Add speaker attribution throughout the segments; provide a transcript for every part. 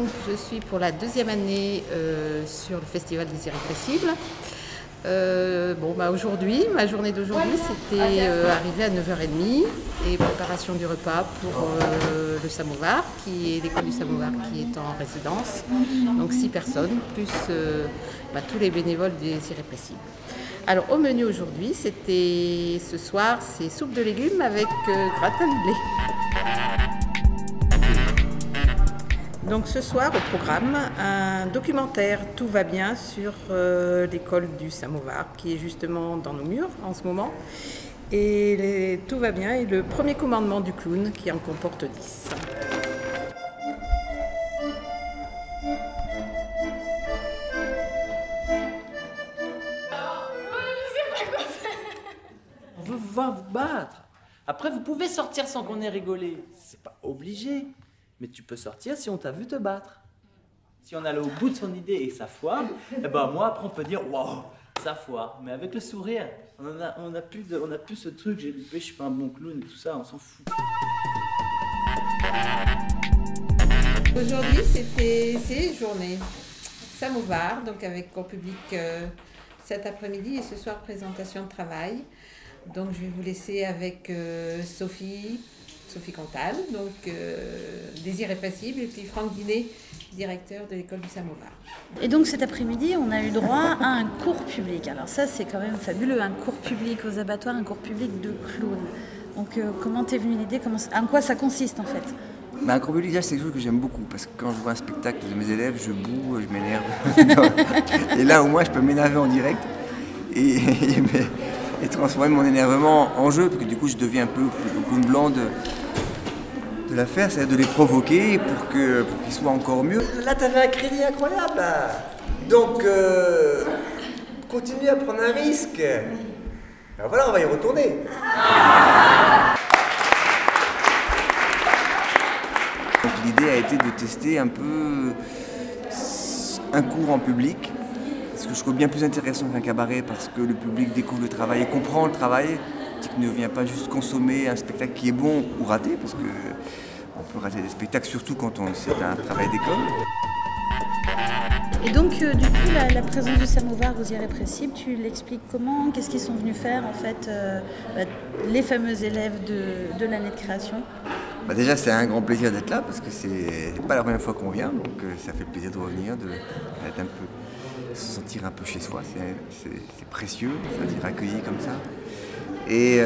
Speaker 1: donc je suis pour la deuxième année sur le Festival des Irrépressibles. Aujourd'hui, ma journée d'aujourd'hui, c'était arrivé à 9h30 et préparation du repas pour le Samovar, qui est l'école du Samovar qui est en résidence. Donc 6 personnes, plus tous les bénévoles des Irrépressibles. Alors au menu aujourd'hui, ce soir, c'est soupe de légumes avec gratin de blé. Donc ce soir au programme, un documentaire Tout va bien sur l'école du Samovar qui est justement dans nos murs en ce moment. Et Tout va bien est le premier commandement du clown qui en comporte 10.
Speaker 2: On veut vous voir vous battre. Après vous pouvez sortir sans qu'on ait rigolé. C'est pas obligé. Mais tu peux sortir si on t'a vu te battre. Si on allait au bout de son idée et que ça foire, eh ben moi après on peut dire waouh, ça foire. Mais avec le sourire, on a plus ce truc, j'ai loupé, je suis pas un bon clown et tout ça, on s'en fout.
Speaker 1: Aujourd'hui c'est journée Samovar, donc avec cours public cet après-midi et ce soir présentation de travail. Donc je vais vous laisser avec Sophie Cantal, donc des Irrépressibles, et puis Franck Guinet, directeur de l'école du Samovar.
Speaker 3: Et donc cet après-midi, on a eu droit à un cours public. Alors ça, c'est quand même fabuleux, un cours public aux abattoirs, un cours public de clown. Donc comment t'es venue l'idée, en quoi ça consiste en fait?
Speaker 4: Un cours public, c'est quelque chose que j'aime beaucoup, parce que quand je vois un spectacle de mes élèves, je boue, je m'énerve. Et là, au moins, je peux m'énerver en direct et transformer mon énervement en jeu, parce que du coup, je deviens un peu le clown blanc de l'affaire, c'est-à-dire de les provoquer pour qu'ils soient encore mieux. Là, tu avais un crédit incroyable, là. Donc, continue à prendre un risque. Alors voilà, on va y retourner. L'idée a été de tester un peu un cours en public, ce que je trouve bien plus intéressant qu'un cabaret, parce que le public découvre le travail et comprend le travail, qui ne vient pas juste consommer un spectacle qui est bon ou raté, parce que on peut rater des spectacles, surtout quand c'est un travail d'école.
Speaker 3: Et donc, du coup, la présence du Samovar aux Irrépressibles, tu l'expliques comment? Qu'est-ce qu'ils sont venus faire, en fait, les fameux élèves de l'année de création?
Speaker 4: Déjà, c'est un grand plaisir d'être là, parce que c'est pas la première fois qu'on vient, donc ça fait plaisir de revenir, d'être un peu, se sentir un peu chez soi. C'est précieux, c'est-à-dire accueilli comme ça. Et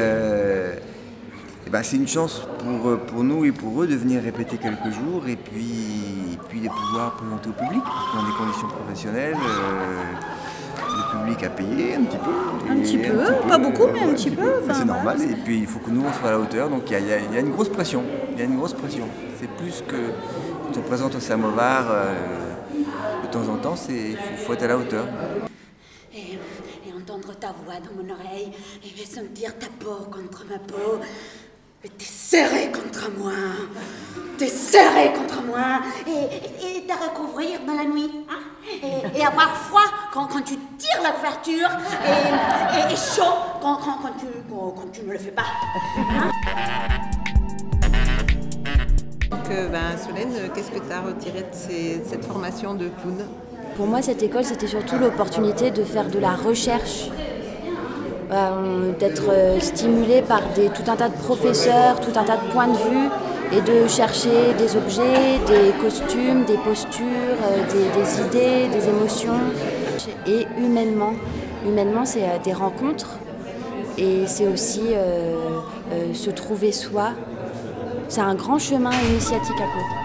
Speaker 4: c'est une chance pour nous et pour eux de venir répéter quelques jours et puis de pouvoir présenter au public dans des conditions professionnelles. Le public a payé un petit peu.
Speaker 3: Un petit peu, pas beaucoup, mais un petit peu.
Speaker 4: C'est normal, et puis il faut que nous on soit à la hauteur, donc il y a une grosse pression. Il y a une grosse pression. C'est plus que quand on présente au Samovar de temps en temps, il faut être à la hauteur.
Speaker 5: Et entendre ta voix dans mon oreille, et sentir ta peau contre ma peau. Et t'es serré contre moi, et te recouvrir dans la nuit, hein, et avoir froid quand tu tires la couverture, et chaud quand tu ne le fais pas. Hein.
Speaker 1: Donc Solène, qu'est-ce que tu as retiré de cette formation de clown?
Speaker 6: Pour moi, cette école, c'était surtout l'opportunité de faire de la recherche, d'être stimulé par tout un tas de professeurs, tout un tas de points de vue, et de chercher des objets, des costumes, des postures, des idées, des émotions. Et humainement, c'est des rencontres, et c'est aussi se trouver soi. C'est un grand chemin initiatique à côté.